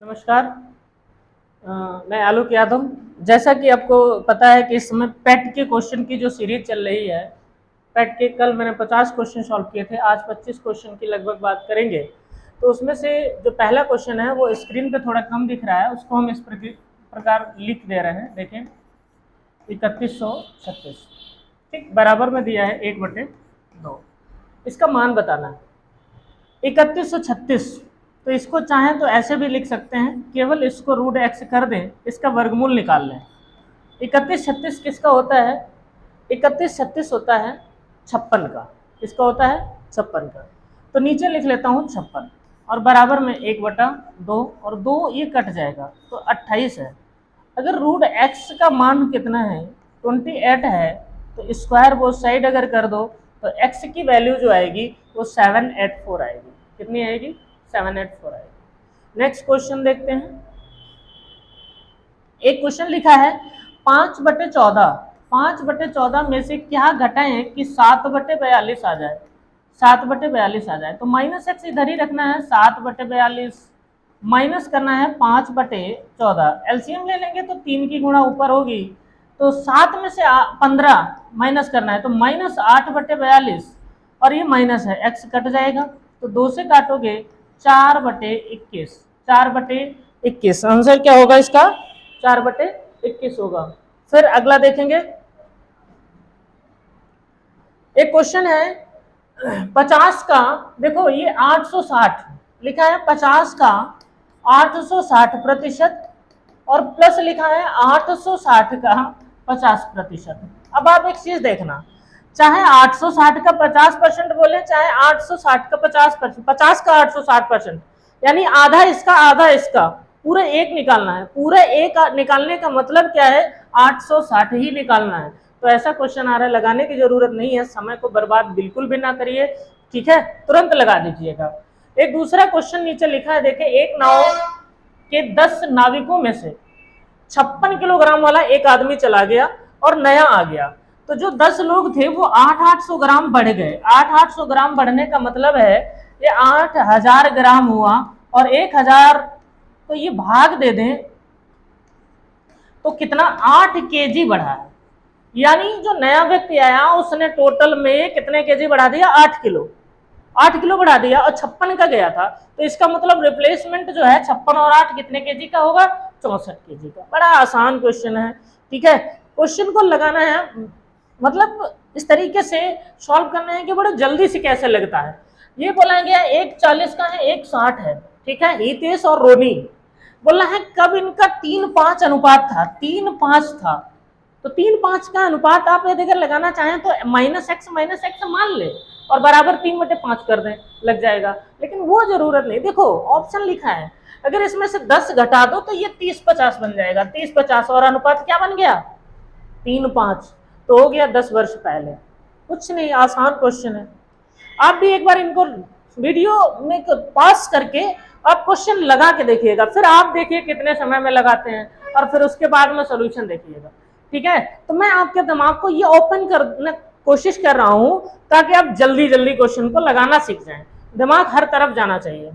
नमस्कार। मैं आलोक यादव। जैसा कि आपको पता है कि इस समय पेट के क्वेश्चन की जो सीरीज चल रही है, पेट के कल मैंने 50 क्वेश्चन सॉल्व किए थे, आज 25 क्वेश्चन की लगभग बात करेंगे। तो उसमें से जो पहला क्वेश्चन है वो स्क्रीन पे थोड़ा कम दिख रहा है, उसको हम इस प्रकार लिख दे रहे हैं। देखें, 3136 ठीक बराबर में दिया है 1/2। इसका मान बताना है 3136। तो इसको चाहें तो ऐसे भी लिख सकते हैं, केवल इसको रूट एक्स कर दें, इसका वर्गमूल निकाल लें। 3136 किसका होता है? 3136 होता है 56 का। किसका होता है? 56 का। तो नीचे लिख लेता हूँ 56 और बराबर में 1/2 और 2 ये कट जाएगा तो 28 है। अगर रूट एक्स का मान कितना है? 28 है। तो स्क्वायर बोथ साइड अगर कर दो तो एक्स की वैल्यू जो आएगी वो 784 आएगी। कितनी आएगी? 784 आएगी। नेक्स्ट क्वेश्चन देखते हैं। एक क्वेश्चन लिखा है 5/14। 5/14 में से क्या घटाएं कि 7/42 आ जाए? 7/42 आ जाए तो माइनस एक्स इधर ही रखना है। 7/42 माइनस करना है 5/14। एलसीएम ले लेंगे तो 3 की गुणा ऊपर होगी, तो 7 में से 15 माइनस करना है तो -8/42 और ये माइनस है, एक्स कट जाएगा तो 2 से काटोगे 4/21। 4/21 आंसर क्या होगा इसका? 4/21 होगा। फिर अगला देखेंगे। एक क्वेश्चन है 50 का, देखो ये 860 लिखा है, 50 का 860% और प्लस लिखा है 860 का 50%। अब आप एक चीज देखना, चाहे 860 का 50% बोले, चाहे 860 का 50%, 50 का 860%, यानी आधा इसका आधा इसका, पूरा एक निकालना है। पूरा एक निकालने का मतलब क्या है? 860 ही निकालना है। तो ऐसा क्वेश्चन आ रहा है, लगाने की जरूरत नहीं है, समय को बर्बाद बिल्कुल भी ना करिए, ठीक है, तुरंत लगा दीजिएगा। एक दूसरा क्वेश्चन नीचे लिखा है, देखिए, एक नाव के 10 नाविकों में से 56 किलोग्राम वाला एक आदमी चला गया और नया आ गया, तो जो 10 लोग थे वो 800 ग्राम बढ़ गए। 800 ग्राम बढ़ने का मतलब है ये 8000 ग्राम हुआ और 1000, तो ये भाग दे दें तो कितना? 8 केजी बढ़ा है। यानी जो नया व्यक्ति आया उसने टोटल में कितने केजी बढ़ा दिया? 8 किलो। 8 किलो बढ़ा दिया और 56 का गया था, तो इसका मतलब रिप्लेसमेंट जो है 56 और 8 कितने केजी का होगा? 64 केजी का। बड़ा आसान क्वेश्चन है, ठीक है। क्वेश्चन को लगाना है, मतलब इस तरीके से सॉल्व करना है कि बड़ा जल्दी से कैसे लगता है। ये बोला गया 1:40 का है, 1:60 है, ठीक है। हितेश और रोनी बोला है कब इनका 3:5 अनुपात था? 3:5 था, तो 3:5 का अनुपात आप यदि अगर लगाना चाहें तो -x मान ले और बराबर 3/5 कर दें, लग जाएगा। लेकिन वो जरूरत नहीं। देखो ऑप्शन लिखा है, अगर इसमें से 10 घटा दो तो ये 30-50 बन जाएगा। 30-50 और अनुपात क्या बन गया? 3:5, तो हो गया 10 वर्ष पहले। कुछ नहीं, आसान क्वेश्चन है। आप भी एक बार इनको वीडियो में पास करके आप क्वेश्चन लगा के देखिएगा, फिर आप देखिए कितने समय में लगाते हैं और फिर उसके बाद में सोल्यूशन देखिएगा, ठीक है। तो मैं आपके दिमाग को ये ओपन करने कोशिश कर रहा हूं ताकि आप जल्दी जल्दी क्वेश्चन को लगाना सीख जाएं, दिमाग हर तरफ जाना चाहिए।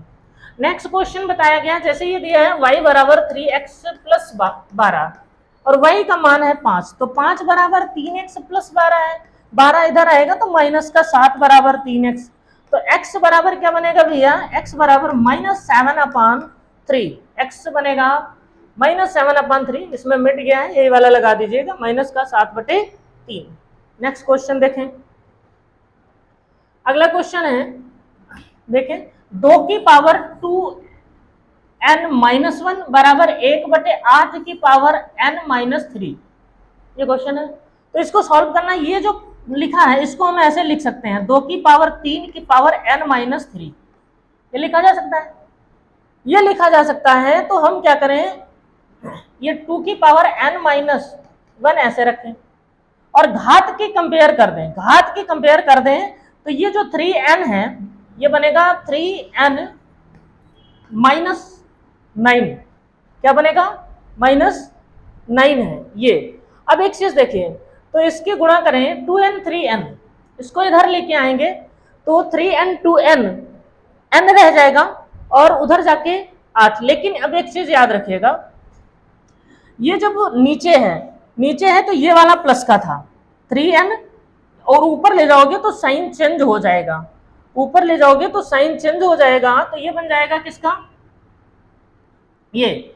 नेक्स्ट क्वेश्चन बताया गया, जैसे ये दिया है y बराबर 3x + 12 और y का मान है 5, तो 5 बराबर 3x + 12 है। 12 इधर आएगा तो माइनस का 7 बराबर 3x, तो x बराबर क्या बनेगा भैया? x बराबर -7/3। x बनेगा -7/3, इसमें मिट गया है, यही वाला लगा दीजिएगा, माइनस का 7/3। नेक्स्ट क्वेश्चन देखें। अगला क्वेश्चन है, देखें, 2 की पावर 2n-1 बराबर 1/8 की पावर n-3, ये क्वेश्चन है। तो इसको सॉल्व करना, ये जो लिखा है इसको हम ऐसे लिख सकते हैं, 2 की पावर 3 की पावर n-3, ये लिखा जा सकता है, ये लिखा जा सकता है। तो हम क्या करें, ये 2 की पावर n-1 ऐसे रखें और घात की कंपेयर कर दें, घात की कंपेयर कर दें, तो ये जो 3n है ये बनेगा 3n-9, क्या बनेगा? -9 है ये। अब एक चीज देखिए, तो इसकी गुणा करें 2n 3n, इसको इधर लेके आएंगे तो 3n 2n, n रह जाएगा और उधर जाके 8। लेकिन अब एक चीज याद रखिएगा, ये जब नीचे है तो ये वाला प्लस का था 3n, और ऊपर ले जाओगे तो साइन चेंज हो जाएगा, ऊपर ले जाओगे तो साइन चेंज हो जाएगा, तो ये बन जाएगा किसका, ये।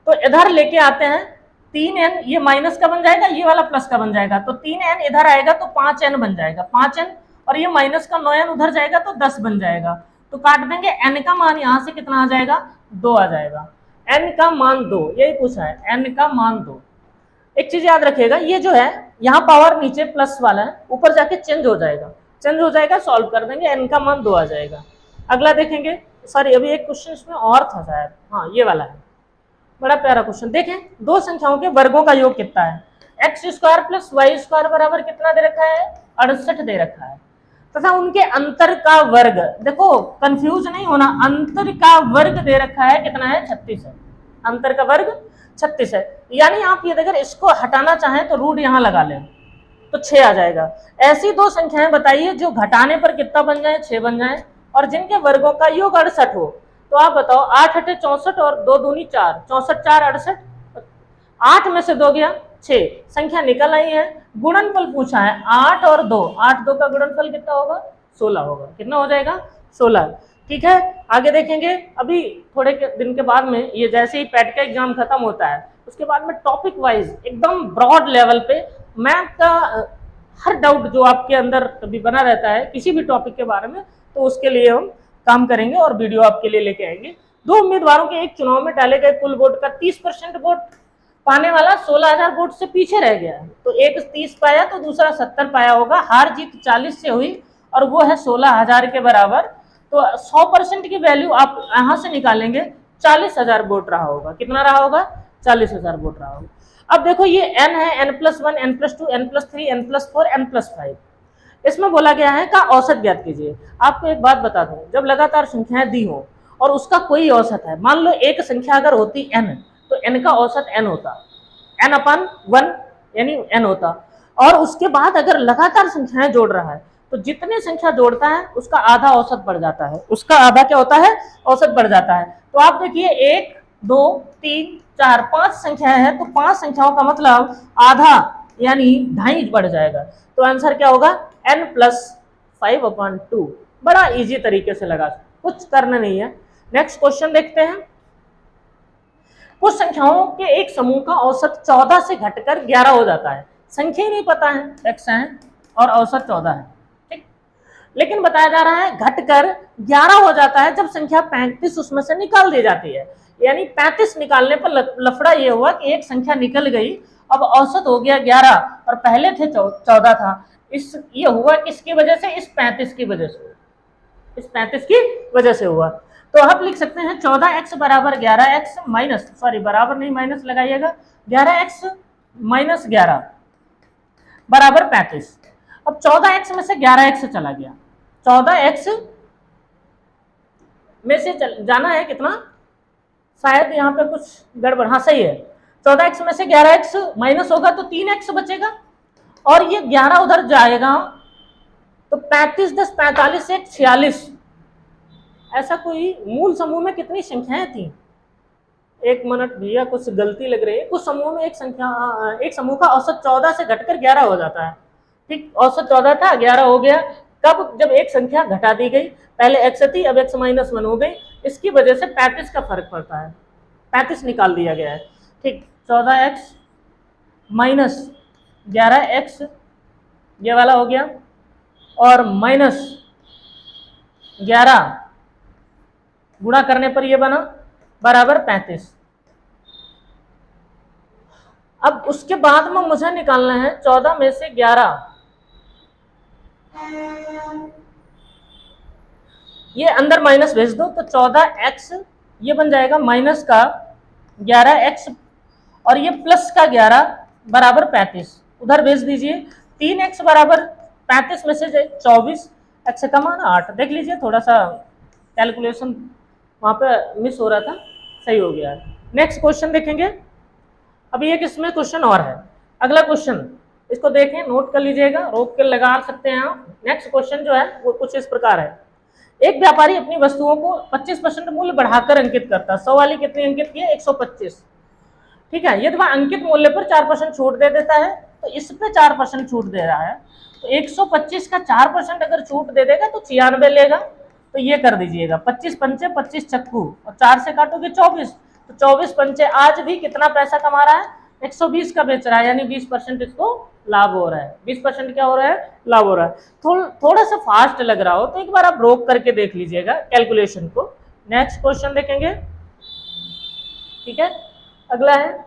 तो इधर लेके आते हैं 3n, ये माइनस का बन जाएगा, ये वाला प्लस का बन जाएगा, तो 3n इधर आएगा तो 5n बन जाएगा, 5n, और ये माइनस का 9n उधर जाएगा तो 10 बन जाएगा। तो काट देंगे, n का मान यहां से कितना आ जाएगा, 2 आ जाएगा, n का मान 2, यही पूछा है, n का मान 2। एक चीज याद रखिएगा, ये जो है यहाँ पावर नीचे प्लस वाला है, ऊपर जाके चेंज हो जाएगा, सॉल्व कर देंगे, n का मान 2 आ जाएगा। अगला देखेंगे, सॉरी अभी एक क्वेश्चन इसमें और था शायद, हाँ ये वाला है, बड़ा प्यारा क्वेश्चन। देखें, दो संख्याओं के वर्गों का योग कितना है, x square plus y square बराबर कितना दे रखा है, 68 दे रखा है, तथा उनके अंतर का वर्ग, देखो कंफ्यूज नहीं होना, अंतर का वर्ग दे रखा है कितना है, 36 है, अंतर का वर्ग 36 है। यानी आप ये अगर इसको हटाना चाहें तो रूट यहाँ लगा लें तो 6 आ जाएगा। ऐसी दो संख्याएं बताइए जो घटाने पर कितना बन जाए, 6 बन जाए, और जिनके वर्गों का योग 68 हो। तो आप बताओ, 8 8 64 और 2 दूनी 4, 64 4 68, 8 में से 2 गया 6, संख्या निकल आई है। गुणनफल पूछा है 8 और 2, 8 2 का गुणनफल कितना होगा, 16 होगा, कितना हो जाएगा, 16। ठीक है, आगे देखेंगे, अभी थोड़े दिन के बाद में, ये जैसे ही पैट का एग्जाम खत्म होता है उसके बाद में टॉपिक वाइज एकदम ब्रॉड लेवल पे मैथ का हर डाउट जो आपके अंदर कभी बना रहता है किसी भी टॉपिक के बारे में, तो उसके लिए हम काम करेंगे और वीडियो आपके लिए लेके आएंगे। दो उम्मीदवारों के एक चुनाव में डाले गए कुल वोट का 30% वोट पाने वाला 16,000 वोट से पीछे रह गया, तो एक 30 पाया तो दूसरा 70 पाया होगा, हार जीत 40 से हुई और वो है 16,000 के बराबर। तो 100% की वैल्यू आप यहां से निकालेंगे, 40,000 वोट रहा होगा, कितना रहा होगा, 40,000 वोट रहा होगा। अब देखो ये n है, n+1 n+2 n+3 n+4 n+5, इसमें बोला गया है का औसत ज्ञात कीजिए। आपको एक बात बता दूं, जब लगातार संख्याएं दी हो और उसका कोई औसत है, मान लो एक संख्या अगर होती n, तो n का औसत n होता, n/1 यानी n होता, और उसके बाद अगर लगातार संख्याएं जोड़ रहा है तो जितने संख्या जोड़ता है उसका आधा औसत बढ़ जाता है, उसका आधा क्या होता है, औसत बढ़ जाता है। तो आप देखिए 1 2 3 4 5 संख्याएं हैं, तो 5 संख्याओं का मतलब आधा यानी 2.5 बढ़ जाएगा। तो आंसर क्या होगा, n+5/2। बड़ा इजी तरीके से लगा, कुछ करना नहीं है। नेक्स्ट क्वेश्चन देखते हैं। कुछ संख्याओं के एक समूह का औसत 14 से घटकर 11 हो जाता है, संख्या ही नहीं पता है, x है और औसत 14 है, ठीक, लेकिन बताया जा रहा है घटकर 11 हो जाता है जब संख्या 35 उसमें से निकाल दी जाती है। यानी 35 निकालने पर लफड़ा ये हुआ कि एक संख्या निकल गई, अब औसत हो गया 11 और पहले थे 14 था। इस ये हुआ किसकी वजह से, इस 35 की वजह से, इस 35 की वजह से हुआ। तो आप लिख सकते हैं 14x बराबर 11x माइनस, सॉरी बराबर नहीं माइनस लगाइएगा, 11x माइनस 11 बराबर 35। अब 14x में से 11x चला गया, 14x में से जाना है कितना, शायद यहाँ पे कुछ गड़बड़, हाँ सही है, 14x में से 11x माइनस होगा तो 3x बचेगा, और ये 11 उधर जाएगा तो 35 10 45 1 46। ऐसा कोई मूल समूह में कितनी संख्याएं थी, एक मिनट भैया कुछ गलती लग रही है, कुछ समूह में एक समूह का औसत 14 से घटकर 11 हो जाता है, ठीक, औसत 14 था 11 हो गया, कब, जब एक संख्या घटा दी गई, पहले x थी अब x-1 हो गई, इसकी वजह से 35 का फर्क पड़ता है, 35 निकाल दिया गया है, ठीक, 14x माइनस 11x ये वाला हो गया, और माइनस 11 गुणा करने पर ये बना बराबर 35। अब उसके बाद में मुझे निकालना है 14 में से 11, ये अंदर माइनस भेज दो तो 14x ये बन जाएगा माइनस का 11x और ये प्लस का 11 बराबर 35, उधर भेज दीजिए। 3x बराबर 35 में से 24, x का मान 8, देख लीजिए थोड़ा सा कैलकुलेशन वहाँ पे मिस हो रहा था, सही हो गया है। नेक्स्ट क्वेश्चन देखेंगे। अभी एक इसमें क्वेश्चन और है, अगला क्वेश्चन इसको देखें, नोट कर लीजिएगा, रोक के लगा सकते हैं आप। नेक्स्ट क्वेश्चन जो है वो कुछ इस प्रकार है, एक व्यापारी अपनी वस्तुओं को 25% मूल्य बढ़ाकर अंकित करता है। 100 वाली कितनी अंकित की है? 125। ठीक है, यदि वह अंकित मूल्य पर 4% छूट दे देता है, तो इस पे 4% छूट दे रहा है, तो 125 का 4% अगर छूट दे देगा तो 96 लेगा। तो ये कर दीजिएगा 25 पंचे 25 चक्कू, और 4 से काटोगे 24, तो 24 पंचे आज भी कितना पैसा कमा रहा है? 120 का बेच रहा है, यानी 20% इसको लाभ हो रहा है। 20% क्या हो रहा है? लाभ हो रहा है। थोड़ा सा फास्ट लग रहा हो तो एक बार आप रोक करके देख लीजिएगा कैलकुलेशन को। नेक्स्ट क्वेश्चन देखेंगे। ठीक है, अगला है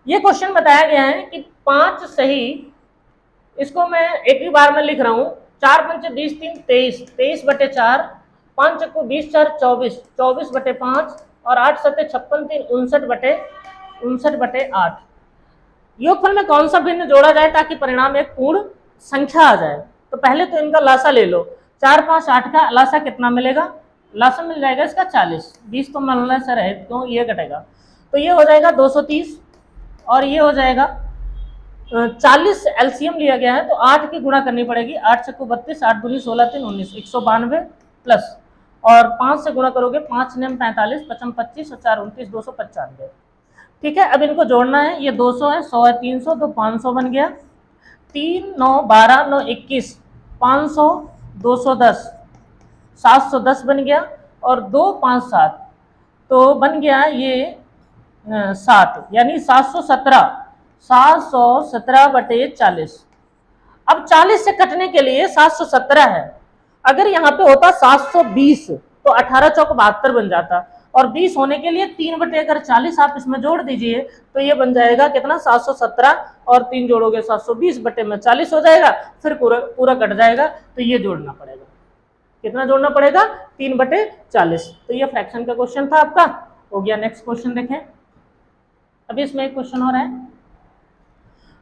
ये क्वेश्चन बताया गया है कि 5 सही, इसको मैं एक ही बार में लिख रहा हूं। 4 पंचे 20 3 23, 23 बटे 4, 5 चक्कू 20 4 24, 24 बटे 5, और 8 सत्ते 56 3 59 बटे 8। योगफल में कौन सा भिन्न जोड़ा जाए ताकि परिणाम एक पूर्ण संख्या आ जाए? तो पहले तो इनका लासा ले लो। 4 5 8 का लासा कितना मिलेगा? लासा मिल जाएगा इसका 40। 20 तो मिलना सर है, क्यों ये घटेगा, तो ये हो जाएगा 230, और ये हो जाएगा 40 एलसीएम लिया गया है, तो 8 की गुणा करनी पड़ेगी। 8 चक्कू 32, 8 दूनी 16 3 19, 192 प्लस, और 5 से गुणा करोगे 5 9 45, 55 25 और 4 29, 295। ठीक है, अब इनको जोड़ना है। ये 200 है, 100 है, 300, तो 500 बन गया। 3 9 12 9 21, 500 210, 710 बन गया, और 2 5 7, तो बन गया ये 7, यानी 717 बटे 40। अब 40 से कटने के लिए 717 है, अगर यहाँ पे होता 720 तो 18 चौक 72 बन जाता, और 20 होने के लिए 3 बटे अगर 40 आप इसमें जोड़ दीजिए तो ये बन जाएगा कितना? 717, और 3 जोड़ोगे 720 बटे में 40 हो जाएगा, फिर पूरा कट जाएगा, तो ये जोड़ना पड़ेगा। कितना जोड़ना पड़ेगा? 3 बटे 40। तो ये फ्रैक्शन का क्वेश्चन था आपका, हो गया। नेक्स्ट क्वेश्चन देखें। अभी इसमें एक क्वेश्चन हो रहा है।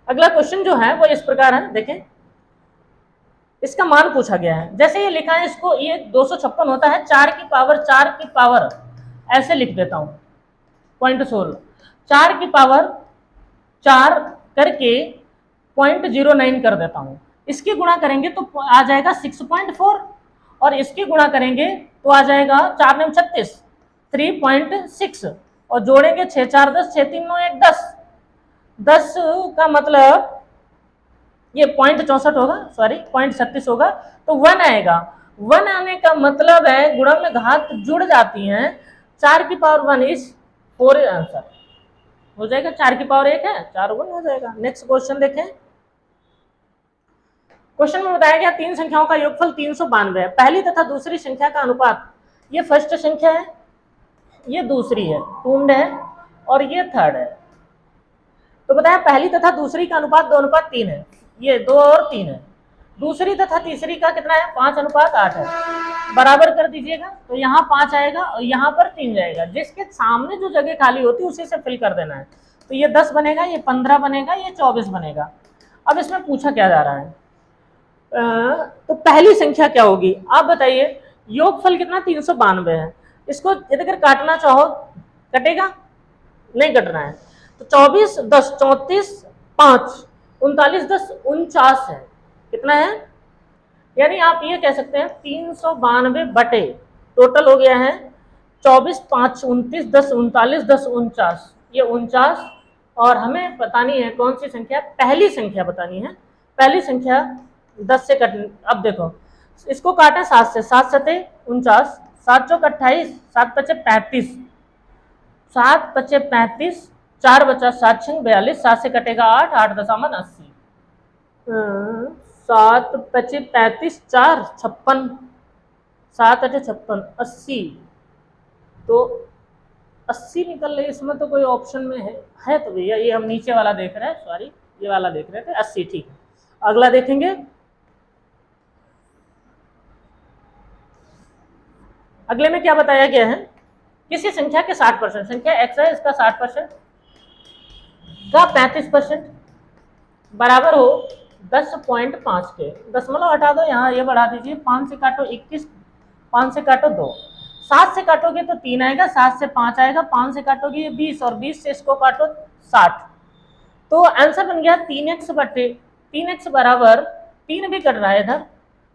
अगला क्वेश्चन जो है वो इस प्रकार है, देखें। इसका मान पूछा गया है, जैसे ये लिखा है इसको, ये 256 होता है, 4 की पावर ऐसे लिख देता हूं, पॉइंट 16, 4 की पावर 4 करके 0.09 कर देता हूं। इसकी गुणा करेंगे तो आ जाएगा 6.4, और इसकी गुणा करेंगे तो आ जाएगा 4 9 36, 3.6, और जोड़ेंगे 6 4 10, 6 3 9 1 10, 10 का मतलब ये 0.64 होगा, सॉरी 0.36 होगा, तो 1 आएगा। 1 आने का मतलब है गुणा में घात जुड़ जाती हैं, 4 की पावर 1 इज 4 आंसर हो जाएगा। 4 की पावर 1 है, 4 1 हो जाएगा। नेक्स्ट क्वेश्चन देखें। क्वेश्चन में बताया गया 3 संख्याओं का योगफल 392 है। पहली तथा दूसरी संख्या का अनुपात, ये फर्स्ट संख्या है, ये दूसरी है, टूंड है, और ये थर्ड है। तो बताया पहली तथा दूसरी का अनुपात 2:3 है, ये 2 और 3 है। दूसरी तथा तीसरी का कितना है? 5:8 है। बराबर कर दीजिएगा, तो यहाँ 5 आएगा और यहाँ पर 3 जाएगा। जिसके सामने जो जगह खाली होती है उसी से फिल कर देना है। तो ये 10 बनेगा, ये 15 बनेगा, ये 24 बनेगा। अब इसमें पूछा क्या जा रहा है, तो पहली संख्या क्या होगी आप बताइए। योगफल कितना? 392 है। इसको यदि अगर काटना चाहो कटेगा? नहीं कटना है। तो 24 10 34 5 39 10 49 है। कितना है? यानी आप ये कह सकते हैं 392 बटे टोटल हो गया है 24 5 29 10 39 10 49, ये 49। और हमें बतानी है कौन सी संख्या? पहली संख्या बतानी है। पहली संख्या 10 से कट, अब देखो इसको काटे 7 से, 7 सते 49, 7 चौक 28, 7 पचे 35, 7 पचे 35, 4 बचा 7 6 42, 7 से कटेगा 8, 8 दशामन 80, 7 पचे 35, 4 56, 7 8 56, 80। तो 80 निकल रही, इसमें तो कोई ऑप्शन में है तो भैया ये हम नीचे वाला देख रहे हैं, सॉरी ये वाला देख रहे थे, 80 ठीक है। अगला देखेंगे। अगले में क्या बताया गया है, किसी संख्या के 60%, संख्या x है, इसका 60% का 35% बराबर हो 10.5 के। दशमलव हटा दो, यहाँ ये बढ़ा दीजिए, 5 से काटो 21, 5 से काटो 2, 7 से काटोगे तो 3 आएगा, 7 से 5 आएगा, 5 से काटोगे ये 20, और 20 से इसको काटो 60। तो आंसर बन गया 3x बराबर 3 भी कट रहा है इधर,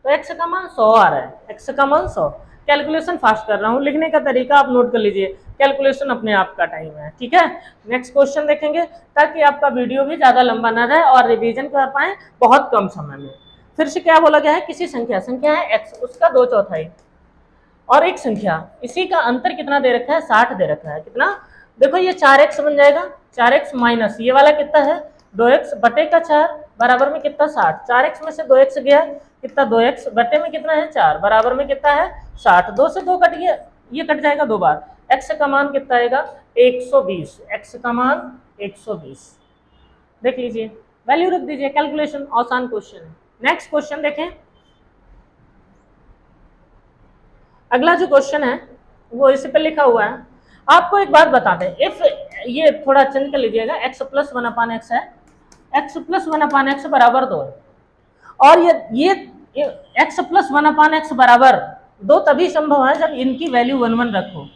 तो x का मान 100 आ रहा है, x का मान 100। कैलकुलेशन फास्ट कर रहा हूँ, लिखने का तरीका आप नोट कर लीजिए, कैलकुलेशन अपने आप का टाइम है, ठीक है। नेक्स्ट क्वेश्चन देखेंगे ताकि आपका वीडियो भी ज्यादा लंबा ना रहे और रिवीजन कर पाए बहुत कम समय में। फिर से क्या बोला गया है, किसी संख्या है x, उसका 2/4 और एक संख्या, इसी का अंतर कितना दे रखा है, 60 दे रखा है। कितना, देखो ये 4x बन जाएगा, 4x माइनस ये वाला कितना है 2x बटे का 4 बराबर में कितना 60। 4x में से 2x गया कितना, 2x बटे में कितना है 4 बराबर में कितना है 60। 2 से 2 कट गया, ये कट जाएगा 2 बार। x का मान कितना आएगा 120, x का मान 120। देख लीजिए, वैल्यू रख दीजिए, कैलकुलेशन आसान क्वेश्चन है। नेक्स्ट क्वेश्चन देखें, अगला जो क्वेश्चन है वो इसी पे लिखा हुआ है। आपको एक बात बता दें, इफ ये थोड़ा चेंज कर लीजिएगा, x प्लस 1/x है, x प्लस 1/x बराबर 2 है, और ये x प्लस 1/x बराबर 2 तभी संभव है जब इनकी वैल्यू 1 1 रखो,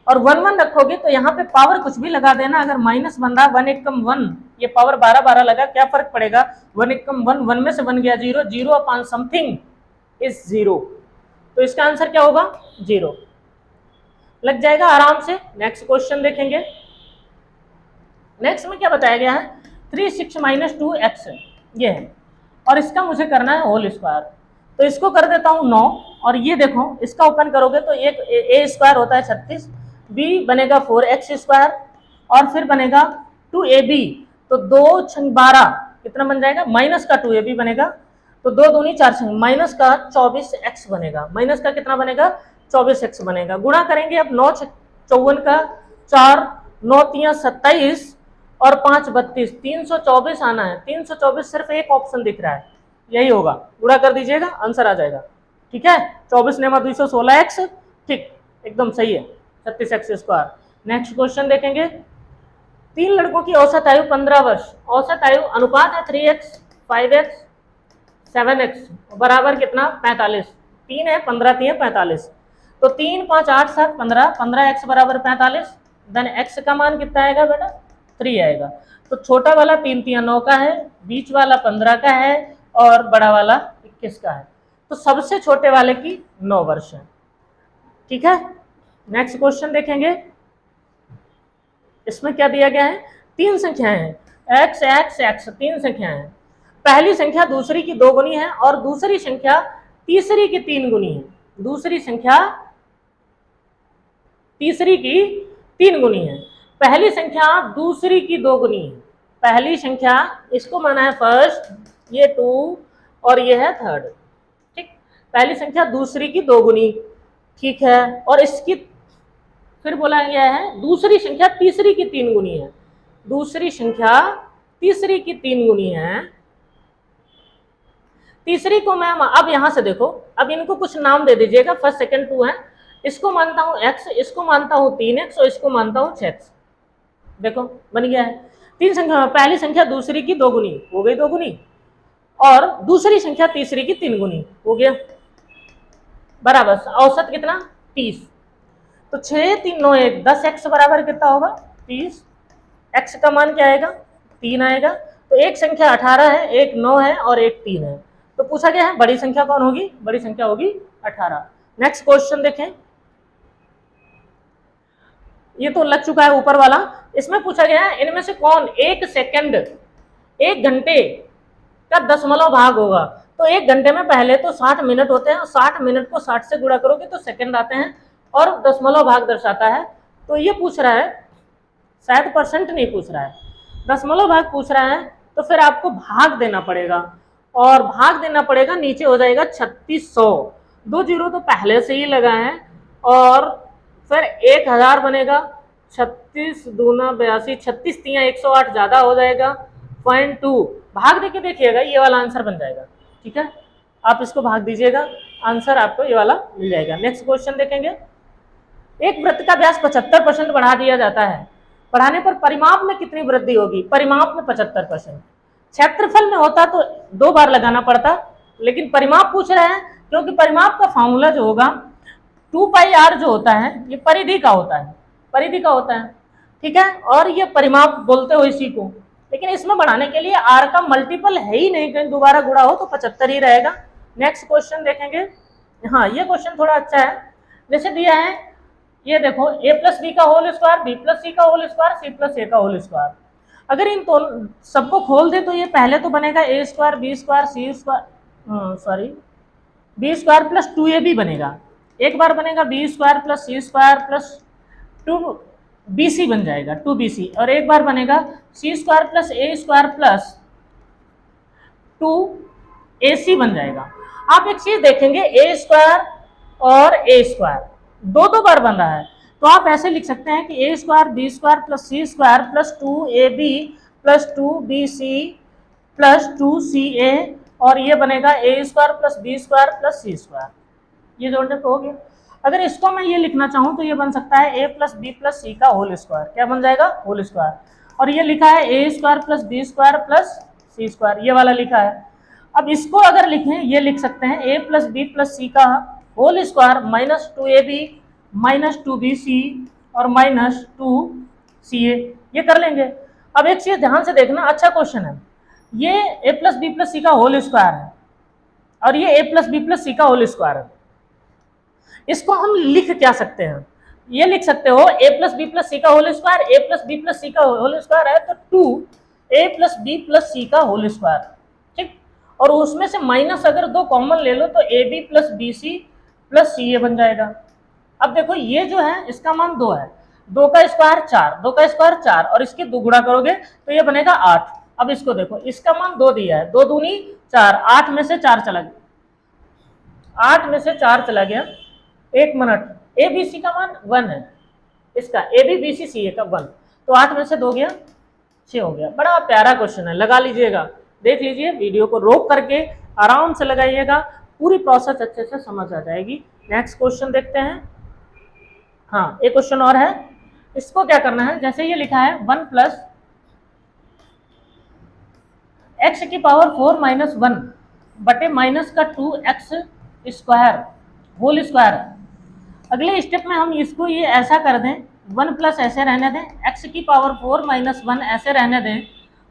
और 1 1 रखोगे तो यहाँ पे पावर कुछ भी लगा देना। अगर माइनस बन रहा 1 एकम 1, ये पावर 12 12 लगा, क्या फर्क पड़ेगा, 1 एकम 1, 1 में से 1 गया 0, 0 अपॉन समथिंग इज 0, तो इसका आंसर क्या होगा 0 लग जाएगा आराम से। नेक्स्ट क्वेश्चन देखेंगे, नेक्स्ट में क्या बताया गया है, 3 6 - 2x ये है, और इसका मुझे करना है होल स्क्वायर, तो इसको कर देता हूँ 9, और ये देखो इसका ओपन करोगे तो एक a स्क्वायर होता है 36, b बनेगा 4x², और फिर बनेगा 2ab, तो 2 छंग 12 कितना बन जाएगा, माइनस का 2ab बनेगा, तो 2 दूनी 4 छंग माइनस का 24x बनेगा, माइनस का कितना बनेगा 24x बनेगा। गुणा करेंगे अब 9 54 का 4, 9 3 27 और 5 32, 324 आना है। 324 सिर्फ एक ऑप्शन दिख रहा है, यही होगा, गुणा कर दीजिएगा आंसर आ जाएगा, ठीक है। 24 नेमा 216x, ठीक एकदम सही है, 36x²। नेक्स्ट क्वेश्चन देखेंगे, 3 लड़कों की औसत आयु 15 वर्ष, औसत आयु अनुपात है 3x 5x 7x बराबर कितना 45, 3 है 15 3 45, तो 3 5 8 7 15, 15x बराबर 45, देन x का मान कितना आएगा बेटा 3 आएगा। तो छोटा वाला 3 3 9 का है, बीच वाला 15 का है, और बड़ा वाला 21 का है, तो सबसे छोटे वाले की 9 वर्ष है, ठीक है। नेक्स्ट क्वेश्चन देखेंगे, इसमें क्या दिया गया है, 3 संख्याएं हैं, x x x 3 संख्याएं हैं, पहली संख्या दूसरी की 2 गुनी है और दूसरी संख्या तीसरी की 3 गुनी है, दूसरी संख्या तीसरी की 3 गुनी है, पहली संख्या दूसरी की 2 गुनी है, पहली संख्या इसको माना है फर्स्ट, ये 2 और ये है थर्ड, ठीक। पहली संख्या दूसरी की 2 गुनी, ठीक है, और इसकी फिर बोला गया है दूसरी संख्या तीसरी की 3 गुनी है, दूसरी संख्या तीसरी की 3 गुनी है। तीसरी को मैं अब यहां से देखो, अब इनको कुछ नाम दे दीजिएगा, फर्स्ट सेकंड 2 है, इसको मानता हूं x, इसको मानता हूं 3x और इसको मानता हूं 6x। देखो बन गया है, 3 संख्या, पहली संख्या दूसरी की 2 गुनी हो गई 2 गुनी, और दूसरी संख्या तीसरी की 3 गुनी हो गया, बराबर औसत कितना 30, तो 6 3 9 1 10x बराबर कितना होगा 30, x का मान क्या आएगा 3 आएगा, तो एक संख्या 18 है, एक 9 है और एक 3 है, तो पूछा गया है बड़ी संख्या कौन होगी, बड़ी संख्या होगी 18। नेक्स्ट क्वेश्चन देखें, ये तो लग चुका है ऊपर वाला, इसमें पूछा गया है इनमें से कौन 1 सेकंड 1 घंटे का दशमलव भाग होगा, तो 1 घंटे में पहले तो 60 मिनट होते हैं, 60 मिनट को 60 से गुणा करोगे तो सेकंड आते हैं, और दशमलव भाग दर्शाता है, तो ये पूछ रहा है, शायद परसेंट नहीं पूछ रहा है, दशमलव भाग पूछ रहा है, तो फिर आपको भाग देना पड़ेगा, और भाग देना पड़ेगा, नीचे हो जाएगा 3600, 2 जीरो तो पहले से ही लगा है, और फिर 1000 बनेगा, 36 दूना 82, 36 3 108 ज्यादा हो जाएगा 0.2, भाग देके देखिएगा ये वाला आंसर बन जाएगा, ठीक है, आप इसको भाग दीजिएगा, आंसर आपको ये वाला मिल जाएगा। नेक्स्ट क्वेश्चन देखेंगे, एक वृत्त का व्यास 75% बढ़ा दिया जाता है, बढ़ाने पर परिमाप में कितनी वृद्धि होगी, परिमाप में 75%, क्षेत्रफल में होता तो 2 बार लगाना पड़ता, लेकिन परिमाप पूछ रहे हैं, क्योंकि परिमाप का फॉर्मूला जो होगा 2πr जो होता है ये परिधि का होता है, परिधि का होता है, ठीक है, और ये परिमाप बोलते हो इसी को, लेकिन इसमें बढ़ाने के लिए r का मल्टीपल है ही नहीं, कहीं दोबारा गुणा हो तो 75 ही रहेगा, नेक्स्ट क्वेश्चन देखेंगे। हाँ, ये क्वेश्चन थोड़ा अच्छा है। जैसे दिया है, ये देखो a प्लस बी का whole square, B plus C का होल स्क्वायर, सी प्लस ए का होल स्क्वायर। अगर इन सबको खोल दे तो ये पहले तो बनेगा A square B square C square, sorry, B square plus 2ab बनेगा। एक बार बनेगा B square plus C square plus 2bc बन जाएगा 2bc, और एक बार बनेगा C square plus A square plus 2ac बन जाएगा। आप एक चीज देखेंगे, ए स्क्वायर और ए स्क्वायर दो बार बन रहा है, तो आप ऐसे लिख सकते हैं कि A square B square plus C square plus 2ab plus 2bc plus 2ca, और ये बनेगा A square plus B square plus C square. ये जोड़ने पे हो गया। अगर इसको मैं ये लिखना चाहूँ तो ये बन सकता है A plus B plus C का होल स्क्वायर। क्या बन जाएगा? Whole square. और ये लिखा है A square plus B square plus C square, ये वाला लिखा है। अब इसको अगर लिखें, ये लिख सकते हैं ए प्लस बी प्लस सी का whole square minus 2ab minus 2bc और माइनस 2ca, ये कर लेंगे। अब एक चीज ध्यान से देखना, अच्छा क्वेश्चन है। ये ए प्लस बी प्लस सी का होल स्क्वायर है और ये ए प्लस बी प्लस सी का होल स्क्वायर है। इसको हम लिख क्या सकते हैं? ये लिख सकते हो ए प्लस बी प्लस सी का होल स्क्वायर, ए प्लस बी प्लस सी का होल स्क्वायर है तो 2a plus B plus C का होल स्क्वायर, ठीक। और उसमें से माइनस अगर दो कॉमन ले लो तो A B plus B C plus C A बन जाएगा। अब देखो ये जो है इसका मान 2 है, 2 का स्क्वायर 4, 2 का स्क्वायर 4 और इसके 2 गुणा करोगे तो ये बनेगा 8। अब इसको देखो, इसका मान 2 दिया है, 2 दूनी 4, 8 में से 4 चला गया, 8 में से 4 चला गया। एक मिनट, ए बी सी का मान 1 है, इसका ए बी बी सी सी ए का 1, तो 8 में से 2 गया 6 हो गया। बड़ा प्यारा क्वेश्चन है, लगा लीजिएगा, देख लीजिए, वीडियो को रोक करके आराम से लगाइएगा, पूरी प्रोसेस अच्छे से समझ आ जाएगी। नेक्स्ट क्वेश्चन देखते हैं। हाँ, एक क्वेश्चन और है, इसको क्या करना है, जैसे ये लिखा है 1 प्लस एक्स की पावर 4 माइनस 1 बटे माइनस का 2x स्क्वायर होल स्क्वायर। अगले स्टेप में हम इसको ये ऐसा कर दें, 1 प्लस ऐसे रहने दें, x की पावर 4 माइनस 1 ऐसे रहने दें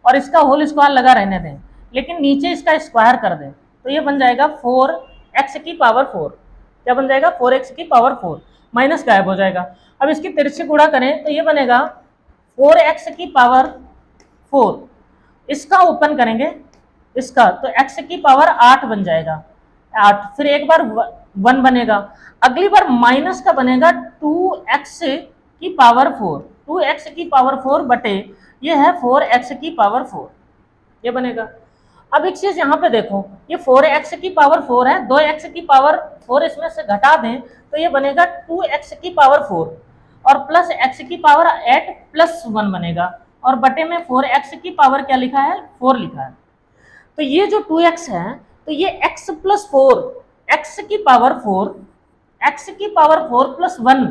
और इसका होल स्क्वायर लगा रहने दें, लेकिन नीचे इसका स्क्वायर कर दें, तो ये बन जाएगा 4x की पावर 4। क्या बन जाएगा? 4x की पावर 4, माइनस गायब हो जाएगा। अब इसकी तिरछी गुणा करें तो ये बनेगा 4x की पावर 4, इसका ओपन करेंगे इसका तो x की पावर 8 बन जाएगा, 8, फिर एक बार 1 बनेगा, अगली बार माइनस का बनेगा 2x की पावर 4, 2x की पावर 4 बटे ये है 4x की पावर 4, ये बनेगा। अब एक चीज यहाँ पे देखो, ये 4x की पावर 4 है, 2x की पावर 4 इसमें से घटा दें तो ये बनेगा 2x की पावर 4 और प्लस x की पावर 8 प्लस 1 बनेगा, और बटे में 4x की पावर क्या लिखा है? 4 लिखा है। तो ये जो 2x है तो ये x प्लस 4, x की पावर 4, x की पावर 4 प्लस 1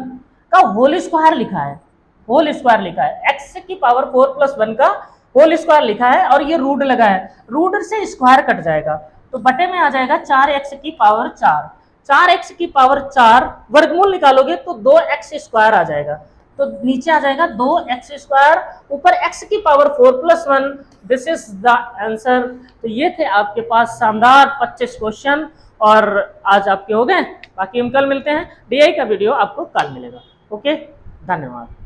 का होल स्क्वायर लिखा है, होल स्क्वायर लिखा है, x की पावर 4 प्लस 1 का होल स्क्वायर लिखा है, और ये रूट लगा है, रूट से स्क्वायर कट जाएगा तो बटे में आ जाएगा 4x की पावर 4, 4x की पावर 4 वर्गमूल निकालोगे तो 2x स्क्वायर आ जाएगा, तो नीचे आ जाएगा 2x स्क्वायर, ऊपर x की power 4 plus 1, this is the answer. तो ये थे आपके पास शानदार 25 क्वेश्चन, और आज आपके हो गए, बाकी हम कल मिलते हैं। डीआई का वीडियो आपको कल मिलेगा। ओके, धन्यवाद।